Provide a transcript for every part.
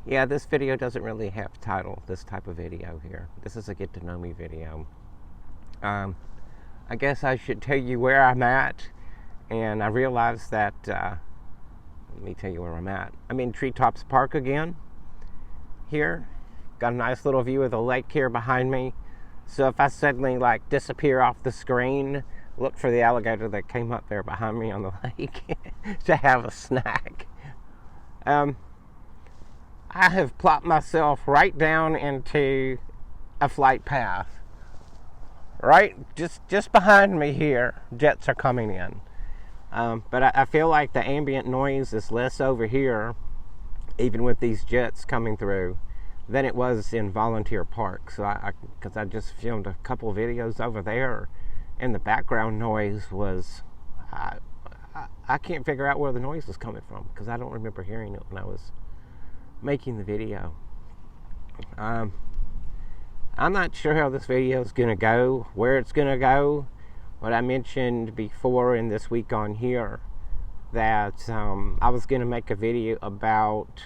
Yeah, this video doesn't really have a title, this type of video here. This is a get to know me video. I guess I should tell you where I'm at, and I realized that, let me tell you where I'm at. I'm in Treetops Park again, here. Got a nice little view of the lake here behind me. So if I suddenly disappear off the screen, look for the alligator that came up there behind me on the lake to have a snack. I have plopped myself right down into a flight path. Right, just behind me here, jets are coming in. But I feel like the ambient noise is less over here, even with these jets coming through, than it was in Volunteer Park. So because I just filmed a couple videos over there, and the background noise was, I can't figure out where the noise was coming from, because I don't remember hearing it when I was making the video. I'm not sure how this video is going to go, where it's going to go. But I mentioned before in this week on here that I was going to make a video about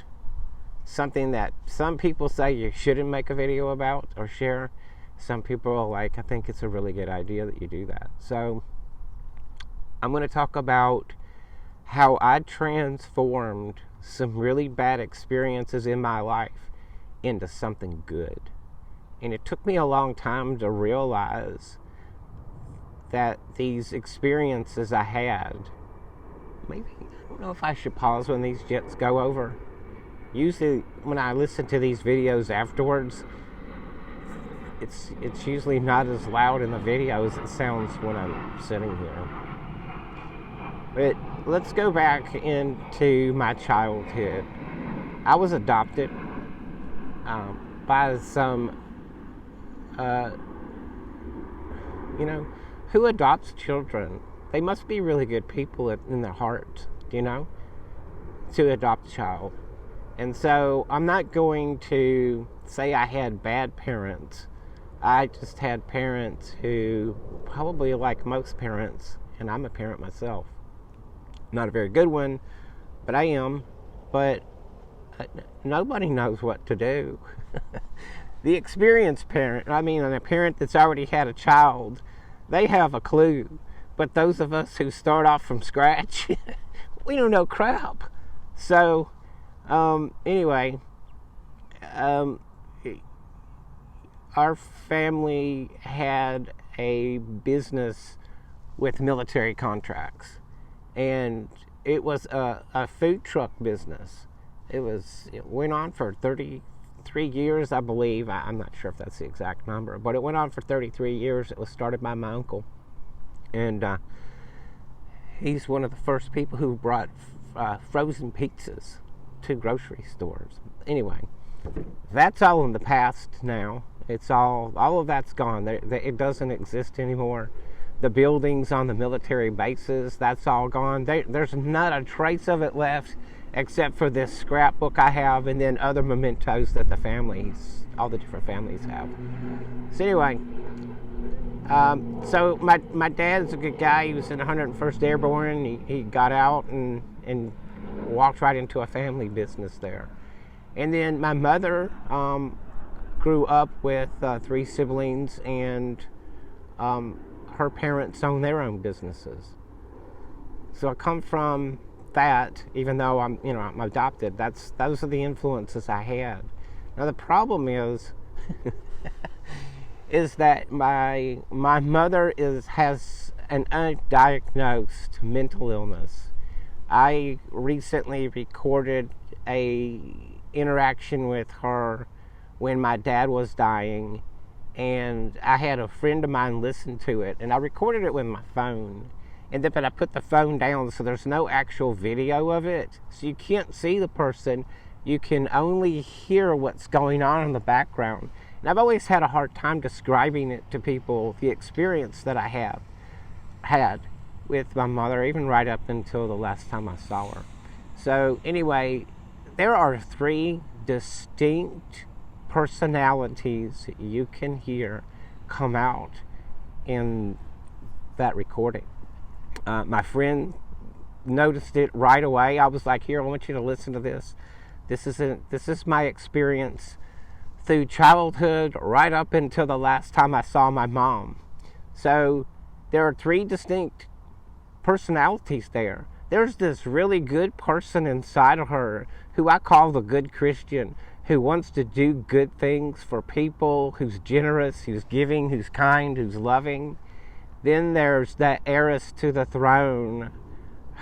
something that some people say you shouldn't make a video about or share. Some people are like, I think it's a really good idea that you do that. So I'm going to talk about how I transformed some really bad experiences in my life into something good. And it took me a long time to realize that these experiences I had, maybe, I don't know if I should pause when these jets go over. Usually when I listen to these videos afterwards, it's usually not as loud in the video as it sounds when I'm sitting here. But let's go back into my childhood. I was adopted by some, who adopts children? They must be really good people in their heart, to adopt a child. And so I'm not going to say I had bad parents. I just had parents who, probably like most parents, and I'm a parent myself, not a very good one, but I am. But nobody knows what to do. The experienced parent, a parent that's already had a child, they have a clue. But those of us who start off from scratch, we don't know crap. So, anyway, our family had a business with military contracts. And it was a food truck business. It went on for 33 years, I believe. I'm not sure if that's the exact number, but it went on for 33 years. It was started by my uncle. And he's one of the first people who brought frozen pizzas to grocery stores. Anyway, that's all in the past now. It's all of that's gone. It doesn't exist anymore. The buildings on the military bases, that's all gone. There's not a trace of it left, except for this scrapbook I have, and then other mementos that all the different families have. So anyway, so my dad's a good guy. He was in 101st Airborne. He got out and walked right into a family business there. And then my mother grew up with 3 siblings, and her parents own their own businesses. So I come from that, even though I'm adopted. Those are the influences I had. Now the problem is that my mother has an undiagnosed mental illness. I recently recorded a interaction with her when my dad was dying, and I had a friend of mine listen to it, and I recorded it with my phone, but I put the phone down, so there's no actual video of it, so you can't see the person. You can only hear what's going on in the background. And I've always had a hard time describing it to people, the experience that I had with my mother, even right up until the last time I saw her. So anyway, there are 3 distinct personalities you can hear come out in that recording. My friend noticed it right away. I was like, here, I want you to listen to this. This is my experience through childhood right up until the last time I saw my mom. So there are three distinct personalities there. There's this really good person inside of her who I call the good Christian, who wants to do good things for people, who's generous, who's giving, who's kind, who's loving. Then there's that heiress to the throne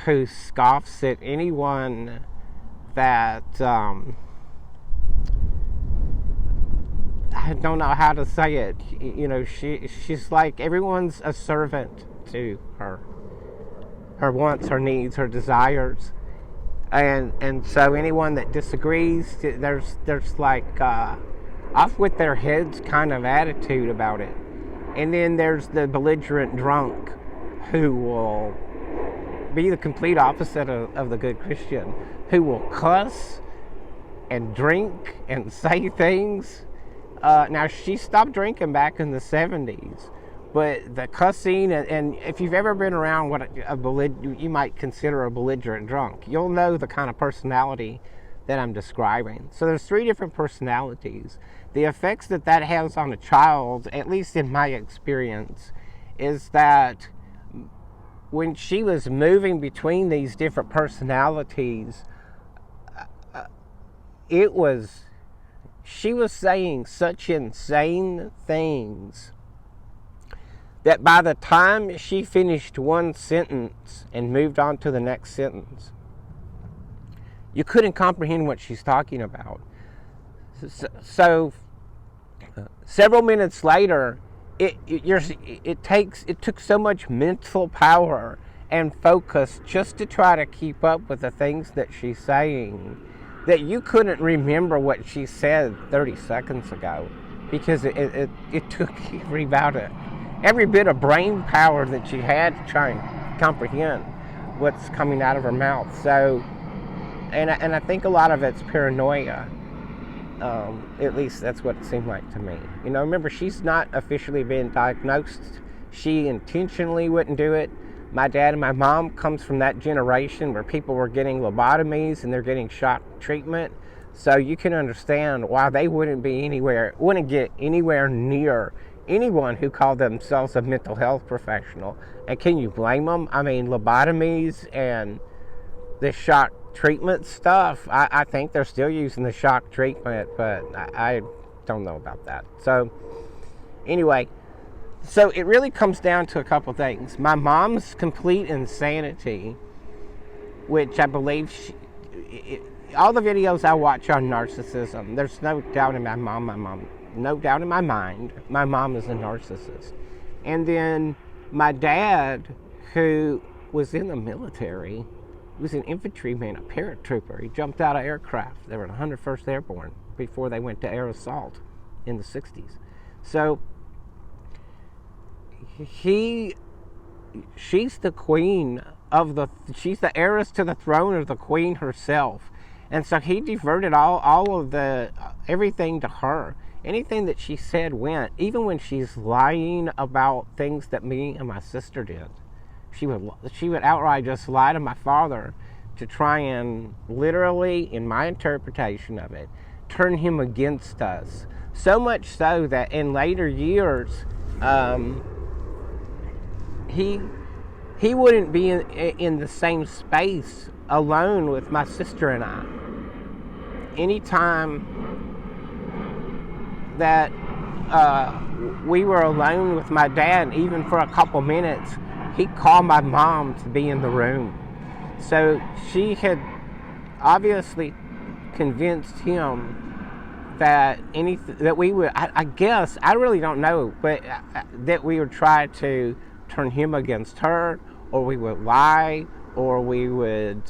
who scoffs at anyone that I don't know how to say it. You know, she's like everyone's a servant to her. Her wants, her needs, her desires. And so anyone that disagrees, there's like off with their heads kind of attitude about it. And then there's the belligerent drunk who will be the complete opposite of the good Christian, who will cuss and drink and say things. Now, she stopped drinking back in the 70s, but the cussing, and if you've ever been around what you might consider a belligerent drunk, you'll know the kind of personality that I'm describing. So there's three different personalities. The effects that has on a child, at least in my experience, is that when she was moving between these different personalities, she was saying such insane things that by the time she finished one sentence and moved on to the next sentence, you couldn't comprehend what she's talking about. So several minutes later, it took so much mental power and focus just to try to keep up with the things that she's saying that you couldn't remember what she said 30 seconds ago, because it took every bit of brain power that she had to try and comprehend what's coming out of her mouth. So, and I think a lot of it's paranoia. At least that's what it seemed like to me. You know, remember, she's not officially been diagnosed. She intentionally wouldn't do it. My dad and my mom comes from that generation where people were getting lobotomies and they're getting shock treatment. So you can understand why they wouldn't get anywhere near anyone who called themselves a mental health professional. And can you blame them? I mean, lobotomies and the shock treatment stuff, I think they're still using the shock treatment, but I don't know about that. So anyway, so it really comes down to a couple things. My mom's complete insanity, which I believe all the videos I watch on narcissism, there's no doubt in my mom, no doubt in my mind, my mom is a narcissist. And then my dad, who was in the military, he was an infantryman, a paratrooper. He jumped out of aircraft. They were the 101st Airborne before they went to air assault in the 60s. So she's the queen she's the heiress to the throne of the queen herself. And so he diverted all of everything to her. Anything that she said went, even when she's lying about things that me and my sister did. She would outright just lie to my father to try and literally, in my interpretation of it, turn him against us. So much so that in later years, he wouldn't be in the same space alone with my sister and I. Anytime that we were alone with my dad, even for a couple minutes, he'd call my mom to be in the room. So she had obviously convinced him that we would, I guess, I really don't know, but that we would try to turn him against her, or we would lie, or we would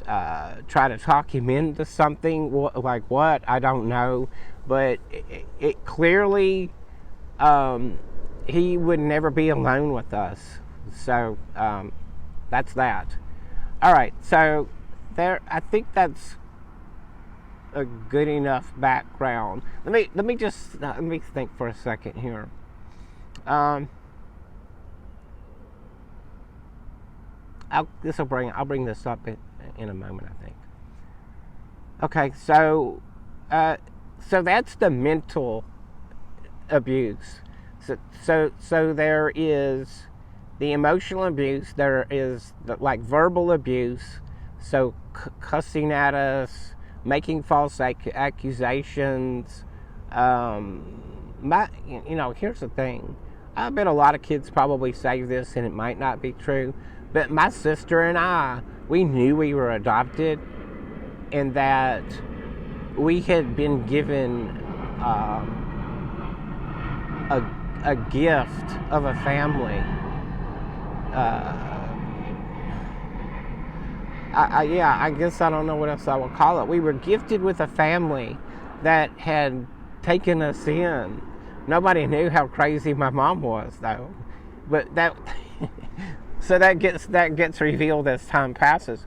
try to talk him into something. Like what? I don't know. But it clearly, he would never be alone with us. So that's that. All right, so I think that's a good enough background. Let me think for a second here. I'll bring this up in a moment, I think. Okay, so that's the mental abuse. So there is the emotional abuse. There is like verbal abuse. So cussing at us, making false accusations. Here's the thing. I bet a lot of kids probably say this, and it might not be true. But my sister and I, we knew we were adopted, and that we had been given a gift of a family. I guess I don't know what else I would call it. We were gifted with a family that had taken us in. Nobody knew how crazy my mom was, though. But so that gets revealed as time passes.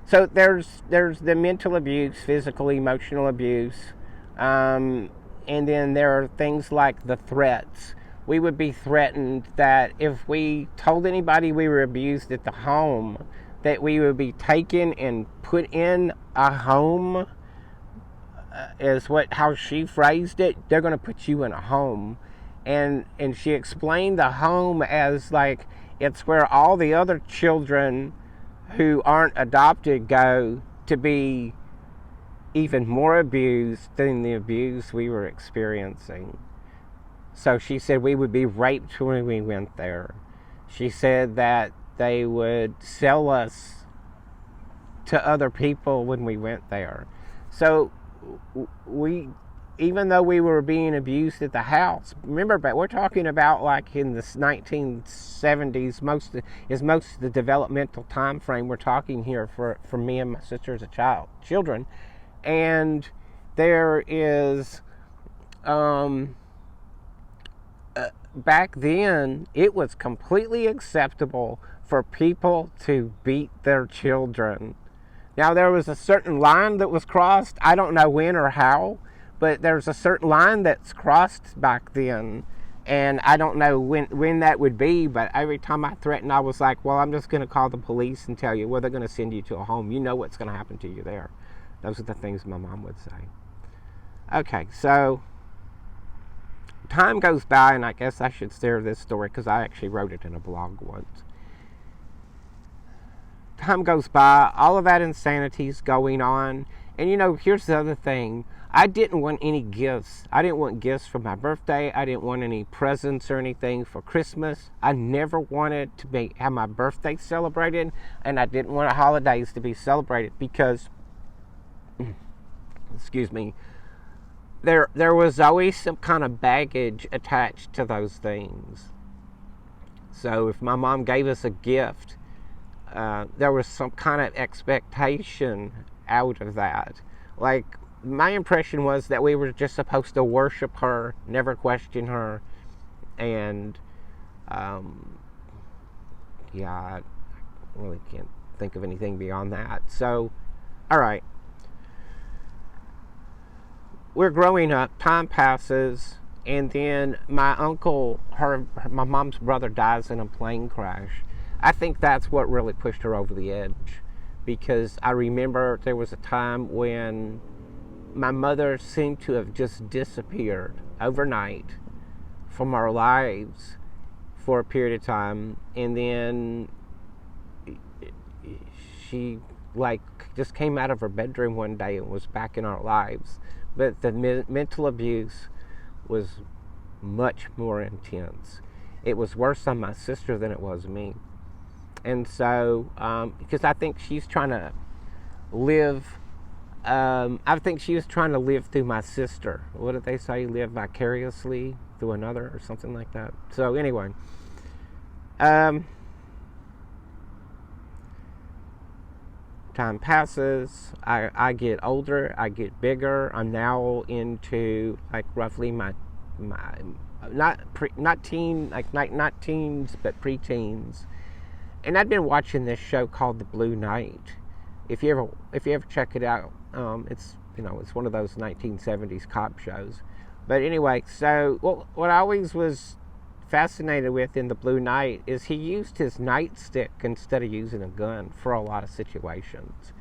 So there's the mental abuse, physical, emotional abuse, and then there are things like the threats. We would be threatened that if we told anybody we were abused at the home, that we would be taken and put in a home, is how she phrased it. They're going to put you in a home. And she explained the home as like it's where all the other children who aren't adopted go to be even more abused than the abuse we were experiencing. So she said we would be raped when we went there. She said that they would sell us to other people when we went there. So even though we were being abused at the house, remember, but we're talking about like in the 1970s, most of the developmental time frame we're talking here for me and my sister as children. And there is, back then, it was completely acceptable for people to beat their children. Now, there was a certain line that was crossed. I don't know when or how, but there's a certain line that's crossed back then. And I don't know when that would be, but every time I threatened, I was like, well, I'm just going to call the police and tell you, well, they're going to send you to a home. You know what's going to happen to you there. Those are the things my mom would say. Okay, so time goes by, and I guess I should share this story because I actually wrote it in a blog once. Time goes by, all of that insanity's going on, and here's the other thing. I didn't want any gifts. I didn't want gifts for my birthday. I didn't want any presents or anything for Christmas. I never wanted to have my birthday celebrated, and I didn't want holidays to be celebrated because, excuse me, there was always some kind of baggage attached to those things. So if my mom gave us a gift, there was some kind of expectation out of that. Like, my impression was that we were just supposed to worship her, never question her, and I really can't think of anything beyond that. So, all right. We're growing up, time passes, and then my uncle, my mom's brother, dies in a plane crash. I think that's what really pushed her over the edge, because I remember there was a time when my mother seemed to have just disappeared overnight from our lives for a period of time, and then she just came out of her bedroom one day and was back in our lives. But the mental abuse was much more intense. It was worse on my sister than it was me. And so, because I think she's trying to live, I think she was trying to live through my sister. What did they say? Live vicariously through another or something like that. So anyway, time passes, I get older, I get bigger. I'm now into like roughly my not teens, but preteens. And I'd been watching this show called The Blue Knight. If you ever check it out, it's one of those 1970s cop shows. But anyway, so what I always was fascinated with in The Blue Knight is he used his nightstick instead of using a gun for a lot of situations.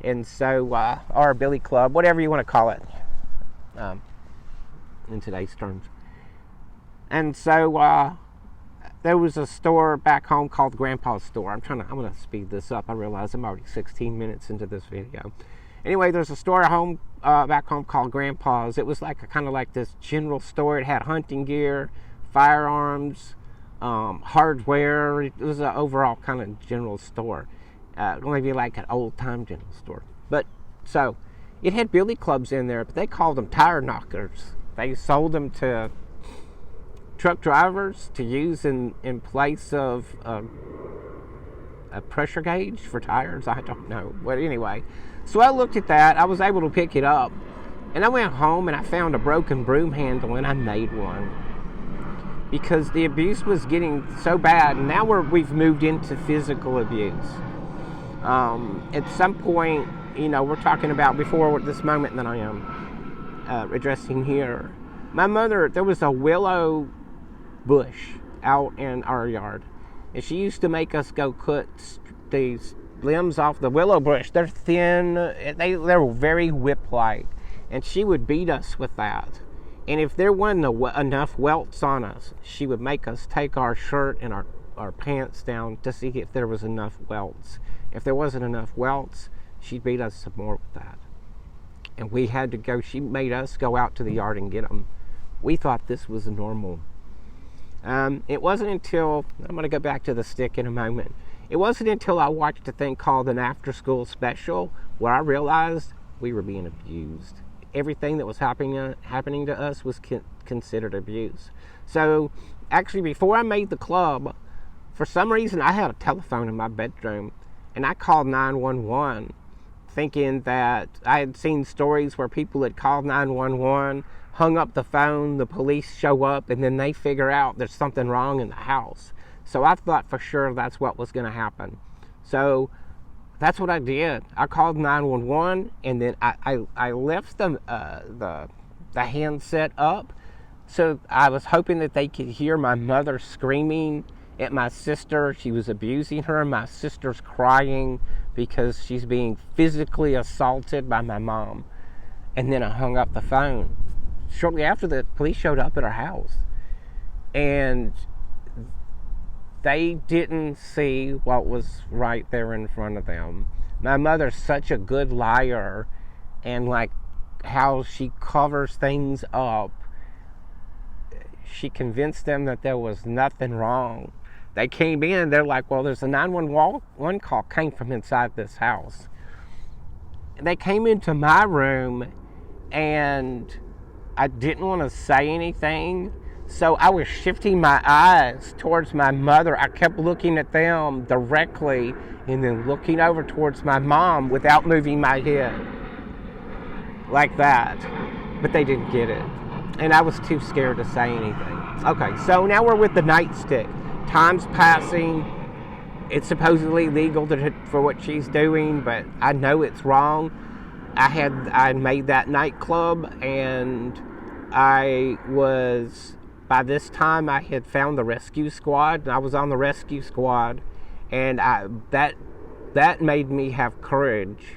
And so, or a billy club, whatever you want to call it, in today's terms. And so, there was a store back home called Grandpa's Store. I'm going to speed this up. I realize I'm already 16 minutes into this video. Anyway, there's a store at home, back home called Grandpa's. It was like kind of like this general store. It had hunting gear, firearms, hardware. It was an overall kind of general store. Maybe like an old-time general store. But, so, it had billy clubs in there, but they called them tire knockers. They sold them to truck drivers to use in place of a pressure gauge for tires. I don't know. But anyway, so I looked at that. I was able to pick it up. And I went home and I found a broken broom handle and I made one. Because the abuse was getting so bad. And now we've moved into physical abuse. At some point, we're talking about before this moment that I am addressing here. My mother, there was a willow bush out in our yard, and she used to make us go cut these limbs off the willow bush. They're thin, they're very whip-like, and she would beat us with that. And if there wasn't enough welts on us, she would make us take our shirt and our pants down to see if there was enough welts. If there wasn't enough welts, she'd beat us some more with that. And we had to go, she made us go out to the yard and get them. We thought this was normal. It wasn't until, I'm going to go back to the stick in a moment. It wasn't until I watched a thing called an after-school special where I realized we were being abused. Everything that was happening to us was considered abuse. So, actually, before I made the club, for some reason, I had a telephone in my bedroom, and I called 911, thinking that I had seen stories where people had called 911, hung up the phone, the police show up, and then they figure out there's something wrong in the house. So I thought for sure that's what was going to happen. So that's what I did. I called 911, and then I left the handset up. So I was hoping that they could hear my mother screaming at my sister. She was abusing her. My sister's crying because she's being physically assaulted by my mom. And then I hung up the phone. Shortly after, the police showed up at our house, and they didn't see what was right there in front of them. My mother's such a good liar, and like how she covers things up, she convinced them that there was nothing wrong. They came in, they're like, well, there's a 911 call came from inside this house. And they came into my room, and I didn't want to say anything, so I was shifting my eyes towards my mother. I kept looking at them directly and then looking over towards my mom without moving my head. Like that. But they didn't get it. And I was too scared to say anything. Okay, so now we're with the nightstick. Time's passing. It's supposedly legal for what she's doing, but I know it's wrong. I made that nightclub, and by this time I had found the rescue squad, and I was on the rescue squad, and that made me have courage.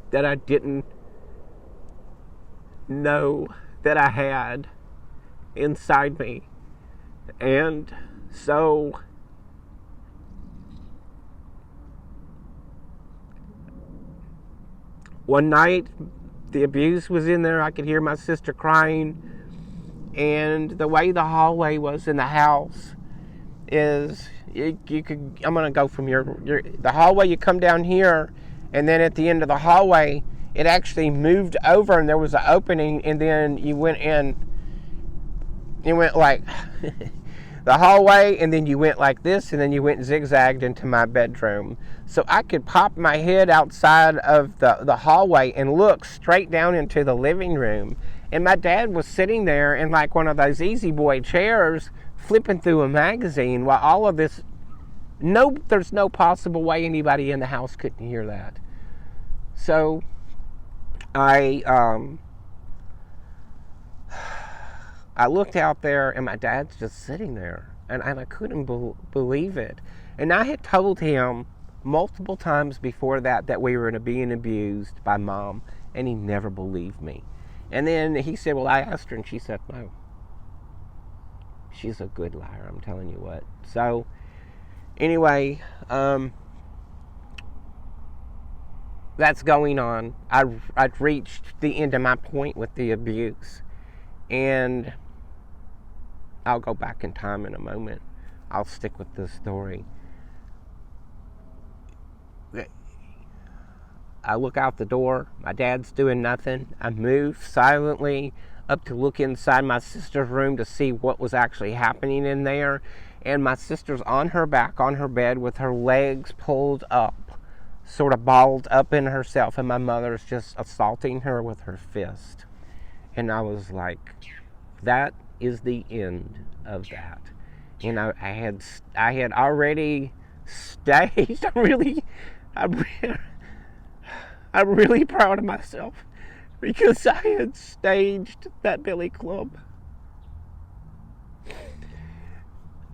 That I didn't know that I had inside me. And so one night the abuse was in there. I could hear my sister crying, and the way the hallway was in the house is I'm gonna go from the hallway. You come down here, and then at the end of the hallway it actually moved over, and there was an opening, and then you went in. You went like the hallway, and then you went like this, and then you went zigzagged into my bedroom. So I could pop my head outside of the hallway and look straight down into the living room. And my dad was sitting there in like one of those easy boy chairs, flipping through a magazine, while all of this, there's no possible way anybody in the house couldn't hear that. So I I looked out there, and my dad's just sitting there, and I couldn't believe it. And I had told him multiple times before that we were being abused by Mom, and he never believed me. And then he said, well, I asked her, and she said no. She's a good liar, I'm telling you what. So, anyway, that's going on. I've reached the end of my point with the abuse, and I'll go back in time in a moment. I'll stick with this story. I look out the door. My dad's doing nothing. I move silently up to look inside my sister's room to see what was actually happening in there. And my sister's on her back on her bed with her legs pulled up, sort of balled up in herself. And my mother's just assaulting her with her fist. And I was like, that is the end of that. You know, I had already staged. I'm really proud of myself because I had staged that billy club.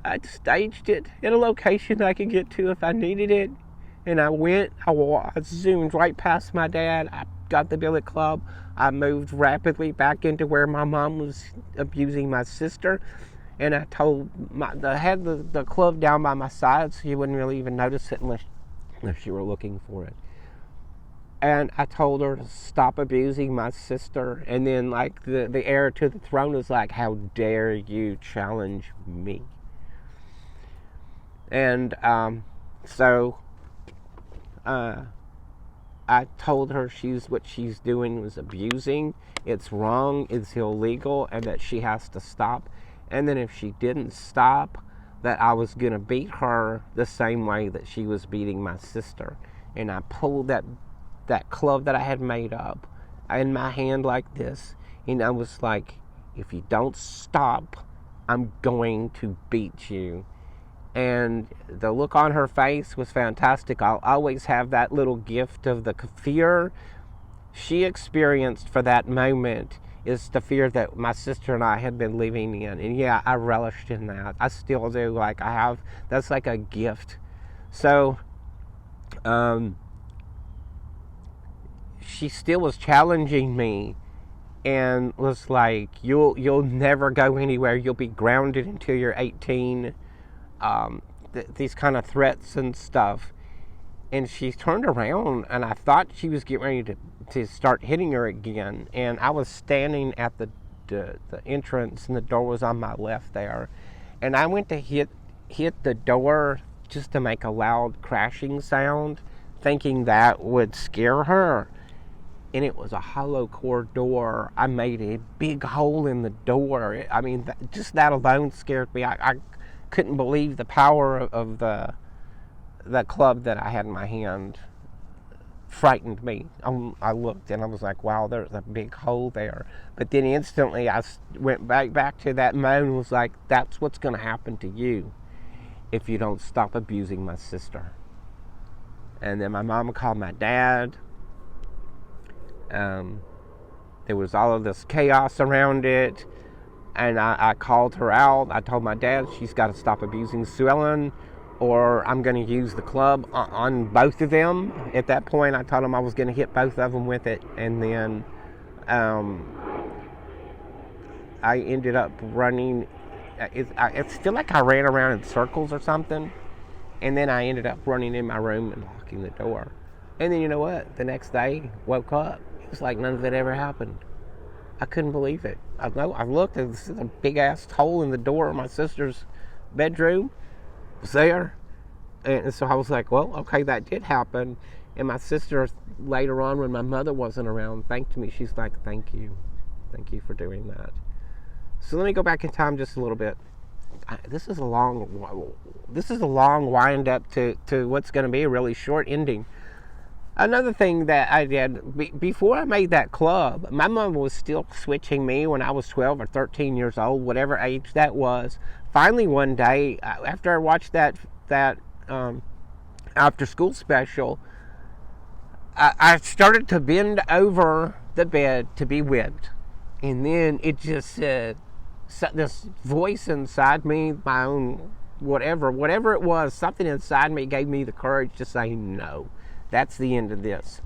I staged it in a location I could get to if I needed it. And I zoomed right past my dad. I got the billy club. I moved rapidly back into where my mom was abusing my sister. And I had the club down by my side so you wouldn't really even notice it unless you were looking for it. And I told her to stop abusing my sister. And then, like, the heir to the throne was like, how dare you challenge me? And so I told her what she's doing was abusing. It's wrong, it's illegal, and that she has to stop. And then if she didn't stop, that I was going to beat her the same way that she was beating my sister. And I pulled that club that I had made up in my hand like this, and I was like, if you don't stop, I'm going to beat you. And the look on her face was fantastic. I'll always have that little gift of the fear she experienced for that moment is the fear that my sister and I had been living in. And yeah, I relished in that. I still do. Like, that's like a gift. So, she still was challenging me and was like, you'll never go anywhere. You'll be grounded until you're 18. These kind of threats and stuff. And she turned around, and I thought she was getting ready to start hitting her again. And I was standing at the entrance, and the door was on my left there. And I went to hit the door just to make a loud crashing sound, thinking that would scare her. And it was a hollow core door. I made a big hole in the door. I mean, just that alone scared me. I couldn't believe the power of the club that I had in my hand. Frightened me. I looked and I was like, wow, there's a big hole there. But then instantly I went back to that moment and was like, that's what's going to happen to you if you don't stop abusing my sister. And then my mom called my dad. There was all of this chaos around it, and I called her out. I told my dad she's got to stop abusing Sue Ellen, or I'm going to use the club on both of them. At that point, I told him I was going to hit both of them with it, and then I ended up running. I feel like I ran around in circles or something, and then I ended up running in my room and locking the door. And then you know what? The next day, woke up. It was like none of it ever happened. I couldn't believe it. I looked, and this is a big-ass hole in the door of my sister's bedroom. It was there. And so I was like, well, okay, that did happen. And my sister, later on, when my mother wasn't around, thanked me. She's like, thank you. Thank you for doing that. So let me go back in time just a little bit. This is a long wind-up to what's going to be a really short ending. Another thing that I did, before I made that club, my mom was still switching me when I was 12 or 13 years old, whatever age that was. Finally, one day, after I watched that after-school special, I started to bend over the bed to be whipped. And then it just said, this voice inside me, my own whatever it was, something inside me gave me the courage to say, no, that's the end of this.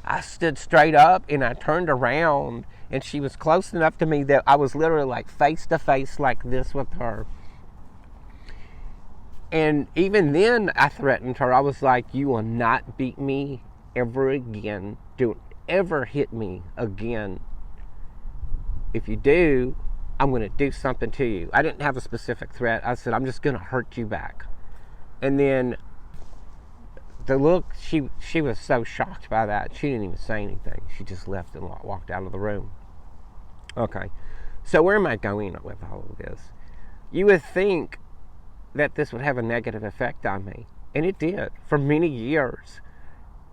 I stood straight up and I turned around, and she was close enough to me that I was literally like face to face like this with her. And even then I threatened her. I was like, you will not beat me ever again. Don't ever hit me again. If you do, I'm going to do something to you. I didn't have a specific threat. I said, I'm just going to hurt you back. And then the look, she was so shocked by that, she didn't even say anything. She just left and walked out of the room. Okay, so where am I going with all of this? You would think that this would have a negative effect on me, and it did. For many years,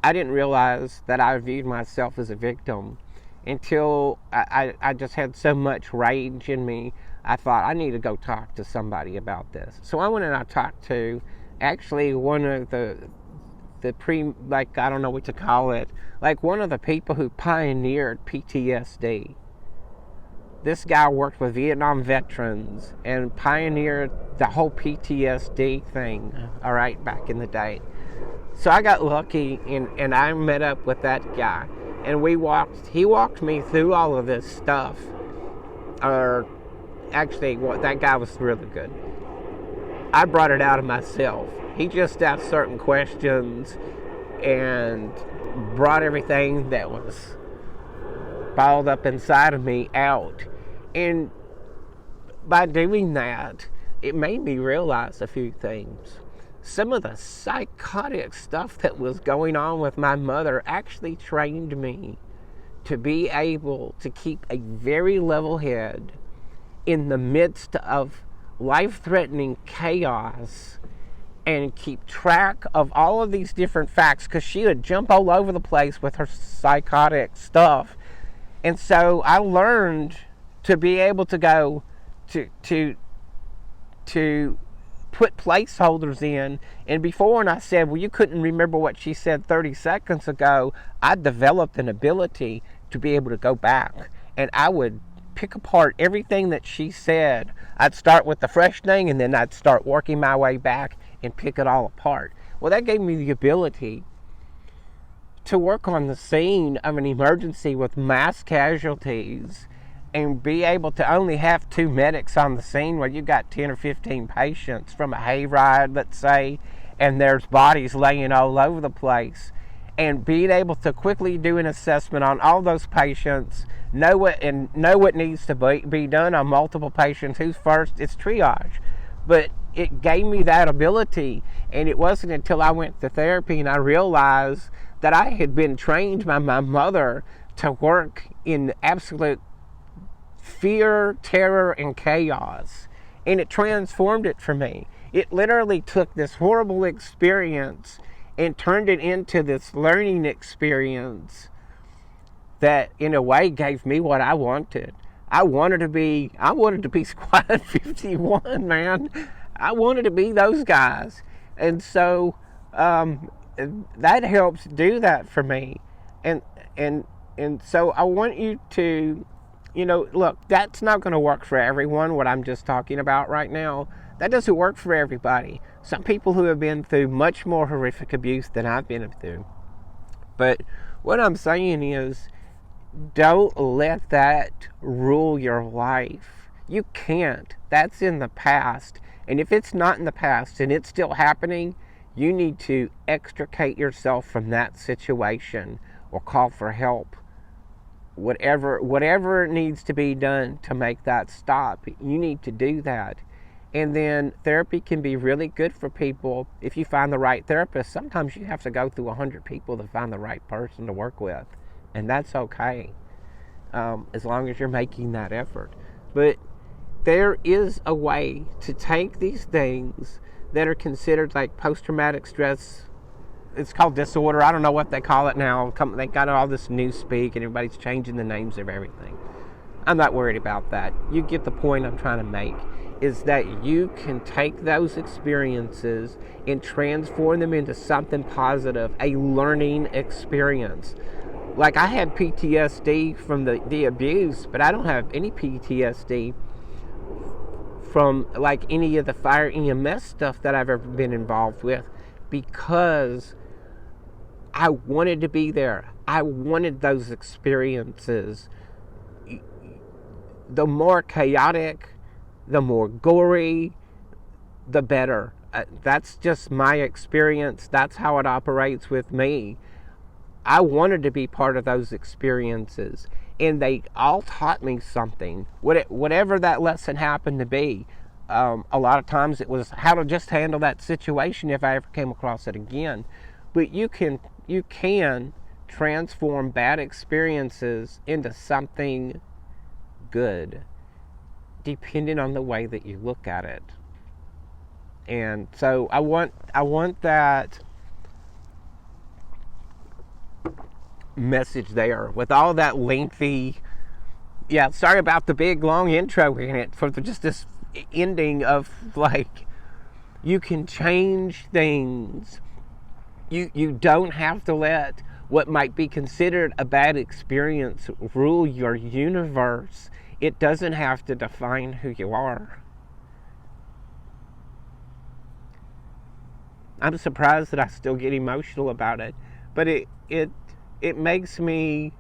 I didn't realize that I viewed myself as a victim until I just had so much rage in me. I thought, I need to go talk to somebody about this. So I went and I talked to actually one of the I don't know what to call it, like one of the people who pioneered PTSD. This guy worked with Vietnam veterans and pioneered the whole PTSD thing, all right, back in the day. So I got lucky and I met up with that guy. And he walked me through all of this stuff. Or actually, that guy was really good. I brought it out of myself. He just asked certain questions and brought everything that was balled up inside of me out. And by doing that, it made me realize a few things. Some of the psychotic stuff that was going on with my mother actually trained me to be able to keep a very level head in the midst of life-threatening chaos and keep track of all of these different facts, because she would jump all over the place with her psychotic stuff. And so I learned to be able to go to put placeholders in. And before, when I said, well, you couldn't remember what she said 30 seconds ago, I developed an ability to be able to go back, and I would pick apart everything that she said. I'd start with the fresh thing, and then I'd start working my way back and pick it all apart. Well, that gave me the ability to work on the scene of an emergency with mass casualties and be able to only have 2 medics on the scene where you got 10 or 15 patients from a hayride, let's say, and there's bodies laying all over the place. And being able to quickly do an assessment on all those patients, know what needs to be done on multiple patients. Who's first? It's triage. But it gave me that ability, and it wasn't until I went to therapy and I realized that I had been trained by my mother to work in absolute fear, terror, and chaos. And it transformed it for me. It literally took this horrible experience and turned it into this learning experience that in a way gave me what I wanted. I wanted to be Squad 51, man. I wanted to be those guys. And so that helps do that for me. And so I want you to, look, that's not going to work for everyone, what I'm just talking about right now. That doesn't work for everybody. Some people who have been through much more horrific abuse than I've been through. But what I'm saying is, don't let that rule your life. You can't. That's in the past. And if it's not in the past and it's still happening, you need to extricate yourself from that situation or call for help. Whatever needs to be done to make that stop, you need to do that. And then therapy can be really good for people if you find the right therapist. Sometimes you have to go through 100 people to find the right person to work with. And that's okay, as long as you're making that effort. But there is a way to take these things that are considered like post-traumatic stress. It's called disorder. I don't know what they call it now. They got all this new speak and everybody's changing the names of everything. I'm not worried about that. You get the point I'm trying to make, is that you can take those experiences and transform them into something positive, a learning experience. like I had PTSD from the abuse, but I don't have any PTSD from like any of the fire EMS stuff that I've ever been involved with, because I wanted to be there. I wanted those experiences. The more chaotic, the more gory, the better. That's just my experience. That's how it operates with me. I wanted to be part of those experiences, and they all taught me something. Whatever that lesson happened to be, a lot of times it was how to just handle that situation if I ever came across it again. But you can transform bad experiences into something good, depending on the way that you look at it. And so I want that message there with all that lengthy, sorry about the big long intro in it for just this ending of like, you can change things. You don't have to let what might be considered a bad experience rule your universe. It doesn't have to define who you are. I'm surprised that I still get emotional about it, but it makes me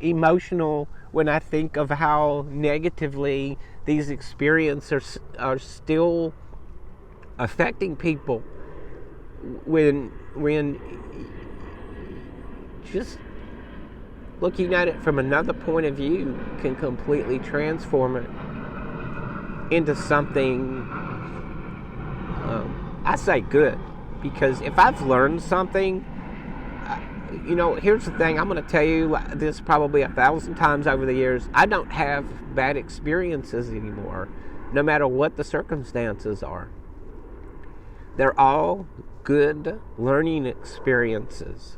emotional when I think of how negatively these experiences are still affecting people. When just looking at it from another point of view can completely transform it into something, I say good, because if I've learned something, here's the thing, I'm going to tell you this probably 1,000 times over the years, I don't have bad experiences anymore, no matter what the circumstances are. They're all good learning experiences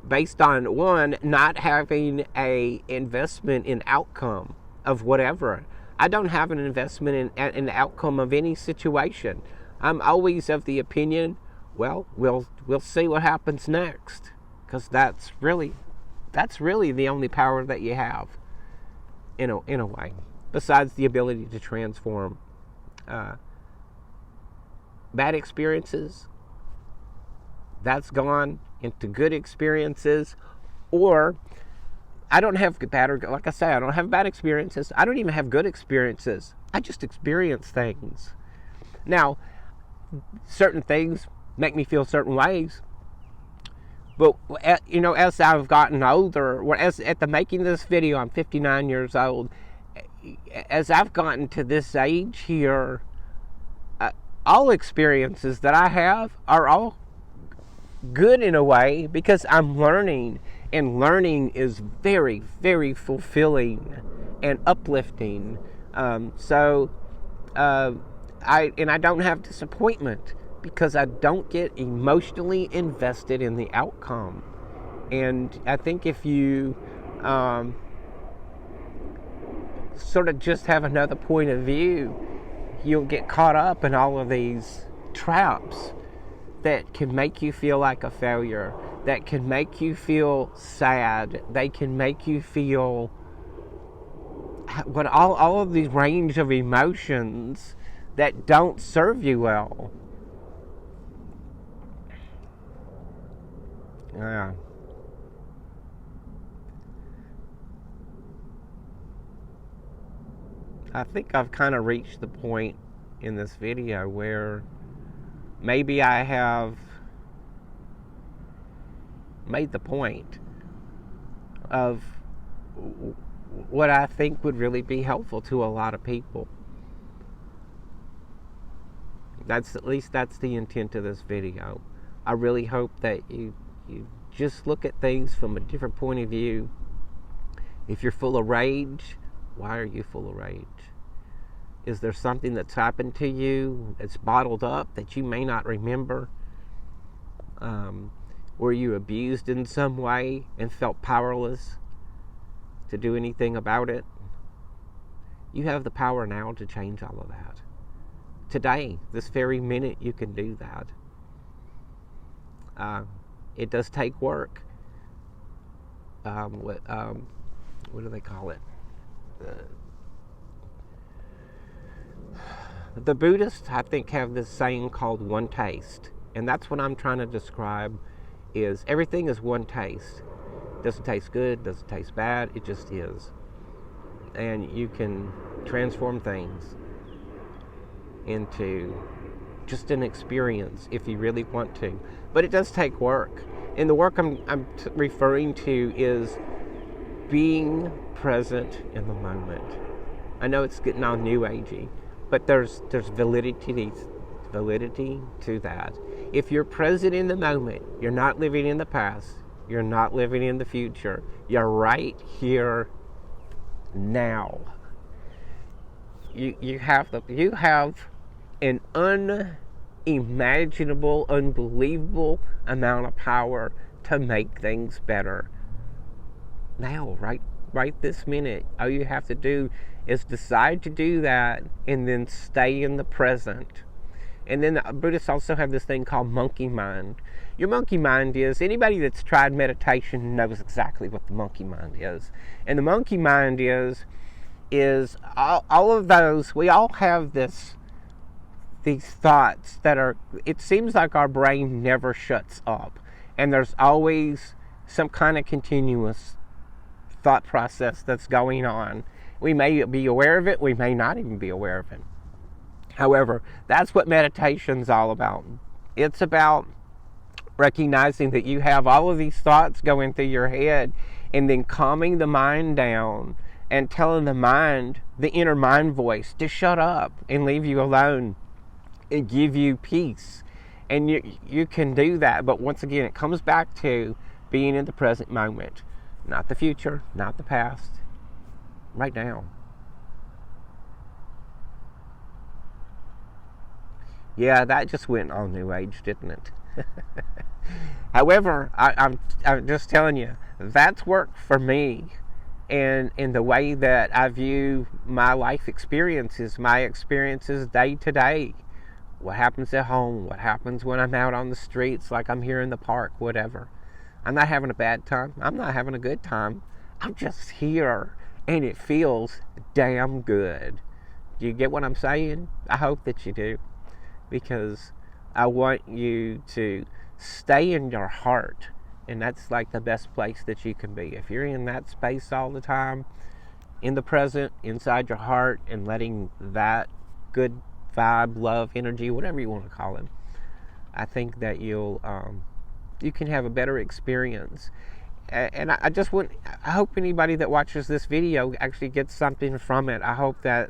based on, one, not having a investment in outcome of whatever. I don't have an investment in the outcome of any situation. I'm always of the opinion, well, we'll see what happens next, because that's really the only power that you have in a way, besides the ability to transform bad experiences that's gone into good experiences. Or I don't have bad, or like I say, I don't have bad experiences. I don't even have good experiences. I just experience things. Now, certain things make me feel certain ways, but as I've gotten older, or as at the making of this video, I'm 59 years old. As I've gotten to this age here, all experiences that I have are all good in a way, because I'm learning, and learning is very, very fulfilling and uplifting. I don't have disappointment, because I don't get emotionally invested in the outcome. And I think if you sort of just have another point of view, you'll get caught up in all of these traps that can make you feel like a failure, that can make you feel sad, they can make you feel all of these range of emotions that don't serve you well. Yeah. I think I've kind of reached the point in this video where maybe I have made the point of what I think would really be helpful to a lot of people. That's the intent of this video. I really hope that you just look at things from a different point of view. If you're full of rage, why are you full of rage? Is there something that's happened to you that's bottled up that you may not remember? Were you abused in some way and felt powerless to do anything about it? You have the power now to change all of that. Today, this very minute, you can do that. It does take work. what do they call it? The Buddhists, I think, have this saying called one taste. And that's what I'm trying to describe, is everything is one taste. Doesn't taste good, doesn't taste bad, it just is. And you can transform things into just an experience if you really want to. But it does take work. And the work I'm referring to is being present in the moment. I know it's getting all new agey, but there's validity to that. If you're present in the moment, you're not living in the past, you're not living in the future, you're right here now. You have an unimaginable, unbelievable amount of power to make things better. Now, right this minute, all you have to do is decide to do that and then stay in the present. And then the Buddhists also have this thing called monkey mind. Your monkey mind is, anybody that's tried meditation knows exactly what the monkey mind is. And the monkey mind is all of those, we all have these thoughts that are, it seems like our brain never shuts up. And there's always some kind of continuous thought process that's going on. We may be aware of it, we may not even be aware of it. However, that's what meditation's all about. It's about recognizing that you have all of these thoughts going through your head and then calming the mind down and telling the mind, the inner mind voice, to shut up and leave you alone and give you peace. And you can do that, but once again, it comes back to being in the present moment. Not the future, not the past, right now. Yeah, that just went all new age, didn't it? However, I'm just telling you, that's worked for me. And in the way that I view my life experiences, my experiences day to day. What happens at home, what happens when I'm out on the streets, like I'm here in the park, whatever. I'm not having a bad time. I'm not having a good time. I'm just here, and it feels damn good. Do you get what I'm saying? I hope that you do, because I want you to stay in your heart, and that's like the best place that you can be. If you're in that space all the time, in the present, inside your heart, and letting that good vibe, love, energy, whatever you want to call it, I think that you can have a better experience. And I hope anybody that watches this video actually gets something from it. I hope that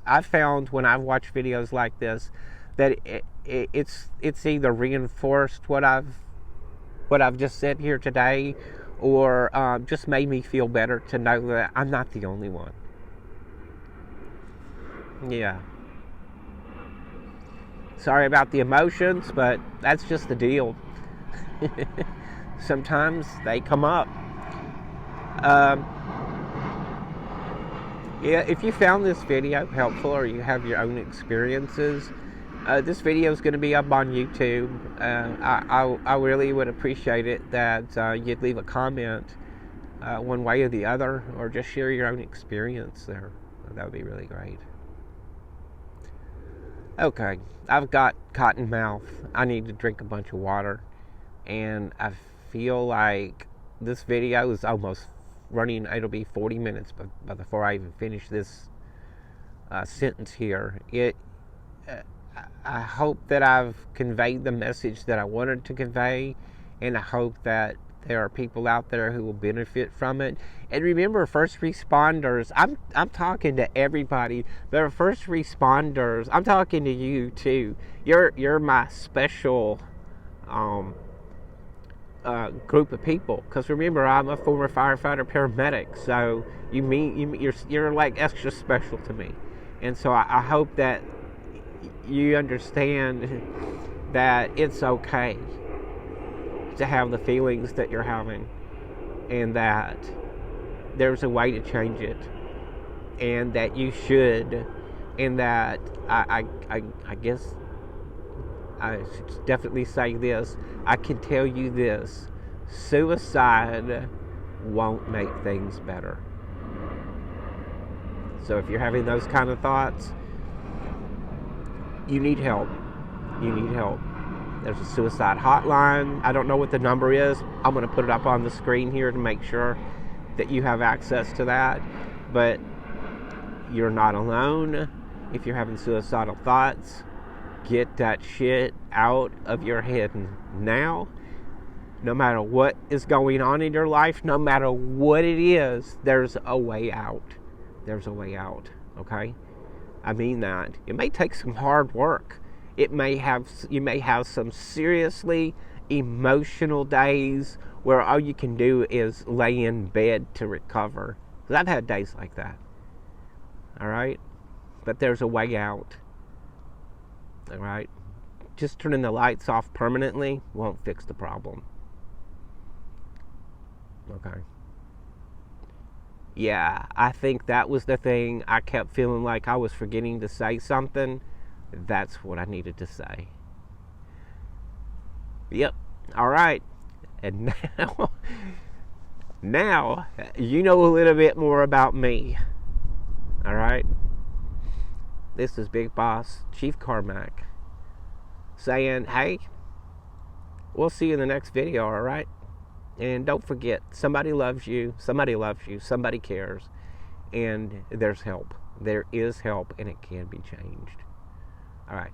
I've found when I've watched videos like this, that it's either reinforced what I've just said here today, or just made me feel better to know that I'm not the only one. Yeah. Sorry about the emotions, but that's just the deal. Sometimes they come up. Yeah, if you found this video helpful, or you have your own experiences, this video is going to be up on YouTube. I really would appreciate it that you'd leave a comment one way or the other, or just share your own experience there. That would be really great. Okay, I've got cotton mouth. I need to drink a bunch of water, and I feel like this video is almost running. It'll be 40 minutes before I even finish this sentence here. I hope that I've conveyed the message that I wanted to convey, and I hope that there are people out there who will benefit from it. And remember, first responders, I'm talking to everybody. There are first responders. I'm talking to you too. You're my special group of people. Because remember, I'm a former firefighter paramedic, so you're like extra special to me. And so I hope that you understand that it's okay to have the feelings that you're having, and that there's a way to change it, and that you should, and that I guess I should definitely say this. I can tell you this: suicide won't make things better. So if you're having those kind of thoughts, you need help. You need help. There's a suicide hotline. I don't know what the number is. I'm going to put it up on the screen here to make sure that you have access to that. But you're not alone. If you're having suicidal thoughts, get that shit out of your head now. No matter what is going on in your life, no matter what it is, there's a way out. There's a way out, okay? I mean that. It may take some hard work. You may have some seriously emotional days where all you can do is lay in bed to recover. Because I've had days like that. All right? But there's a way out. All right? Just turning the lights off permanently won't fix the problem. Okay. Yeah, I think that was the thing. I kept feeling like I was forgetting to say something. That's what I needed to say. Yep. All right. And now you know a little bit more about me. All right. This is Big Boss Chief Carmack saying, hey, we'll see you in the next video, all right? And don't forget, somebody loves you, somebody cares, and there's help. There is help, and it can be changed. All right.